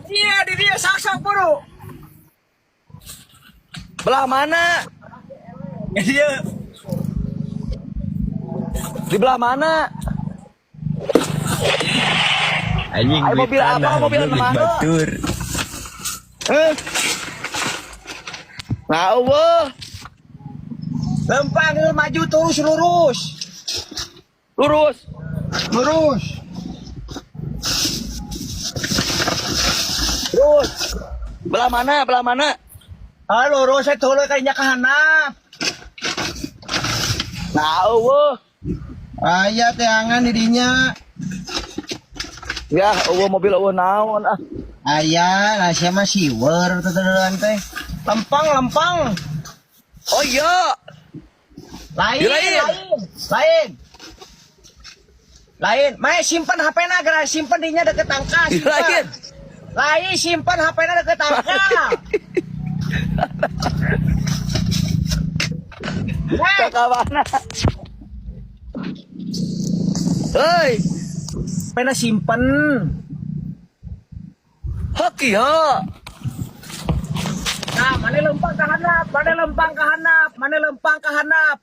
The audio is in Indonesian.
Iya, di dia saksak bro. Belah mana? Dia Di belah mana? Anjing Ay, duit mobil apa? tanah, Mobil goblok, duit mana? batur. Nah, wah. lempang maju terus lurus. Lurus. Lurus. Lurus. Belah mana? Belah mana? Ah, lurus saya tolong kayaknya ke handap. Nah, wah. Aya teangan didinya. Ya, mobil naon ah. Aya, lah sia mah siwer tetelan teh. Lempang. Oh iya. Lain. Mae simpan HP-na geura simpan dinya deket tangka. Lain simpan HP-na deket tangka. Kakak mana? Hei, HP-na simpen. hoki ya. Nah, mana lempang ke handap.